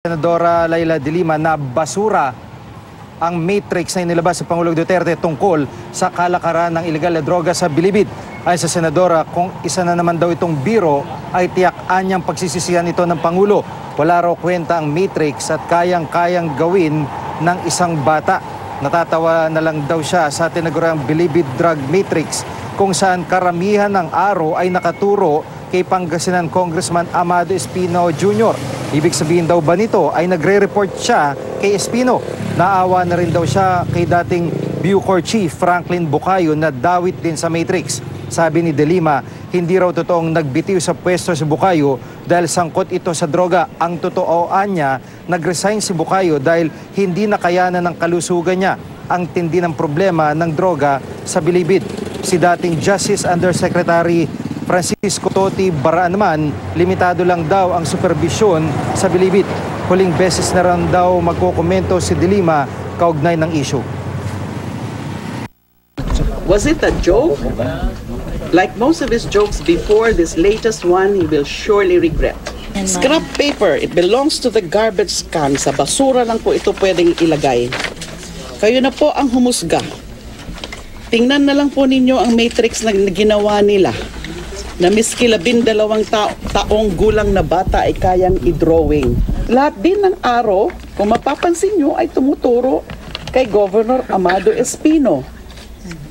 Senadora Leila de Lima na basura ang matrix na inilabas sa Pangulong Duterte tungkol sa kalakaran ng ilegal na droga sa Bilibid. Ayon sa Senadora, kung isa na naman daw itong biro ay tiyak-an niyang pagsisisihan ito ng Pangulo. Wala raw kwenta ang matrix at kayang-kayang gawin ng isang bata. Natatawa na lang daw siya sa tinaguriang Bilibid Drug Matrix kung saan karamihan ng araw ay nakaturo kay Pangasinan Congressman Amado Espino Jr. Ibig sabihin daw ba nito ay nagre-report siya kay Espino? Naawa na rin daw siya kay dating Bucor Chief Franklin Bucayo na dawit din sa Matrix. Sabi ni De Lima, hindi raw totoong nagbitiw sa pwesto si Bucayo dahil sangkot ito sa droga. Ang totooan niya, nag-resign si Bucayo dahil hindi nakayanan ng kalusugan niya ang tindi ng problema ng droga sa Bilibid. Si dating Justice Undersecretary Francisco Toti Baraan naman, limitado lang daw ang supervisyon sa Bilibid. Huling beses na rin daw magkokomento si De Lima kaugnay ng issue. Was it a joke? Like most of his jokes before, this latest one he will surely regret. Scrap paper, it belongs to the garbage can. Sa basura lang po ito pwedeng ilagay. Kayo na po ang humusga. Tingnan na lang po ninyo ang matrix na ginawa nila, na miski 12 taong gulang na bata ay kayang i-drawing. Lahat din ng araw, kung mapapansin nyo, ay tumuturo kay Governor Amado Espino.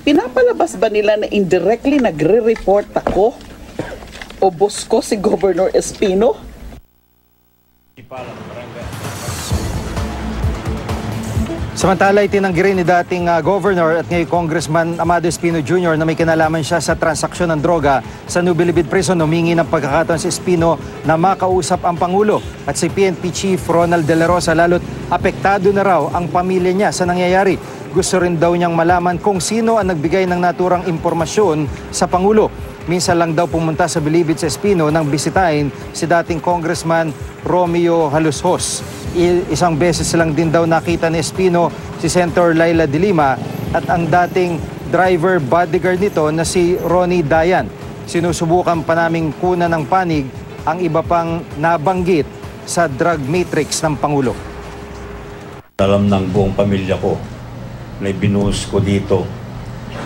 Pinapalabas ba nila na indirectly nagre-report ako o boss ko si Governor Espino? Samantala, itinanggi rin ni dating Governor at ngayon Congressman Amado Espino Jr. na may kinalaman siya sa transaksyon ng droga sa New Bilibid Prison. Humingi ng pagkakataon si Espino na makausap ang Pangulo at si PNP Chief Ronald De La Rosa, lalo't apektado na raw ang pamilya niya sa nangyayari. Gusto rin daw niyang malaman kung sino ang nagbigay ng naturang impormasyon sa Pangulo. Minsan lang daw pumunta sa Bilibid sa Espino nang bisitahin si dating Congressman Romeo Halushos. Isang beses lang din daw nakita ni Espino si Senator Leila de Lima at ang dating driver bodyguard nito na si Ronnie Dayan. Sinusubukan pa naming kunan ng panig ang iba pang nabanggit sa drug matrix ng Pangulo. Alam ng buong pamilya ko na binuhos ko dito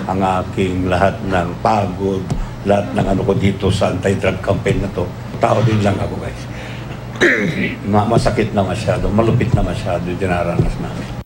ang aking lahat ng pagod, lahat ng ano ko dito sa anti-drug campaign na to. Tao din lang ako, guys. Masakit na masyado, malupit na masyado yung dinaranas namin.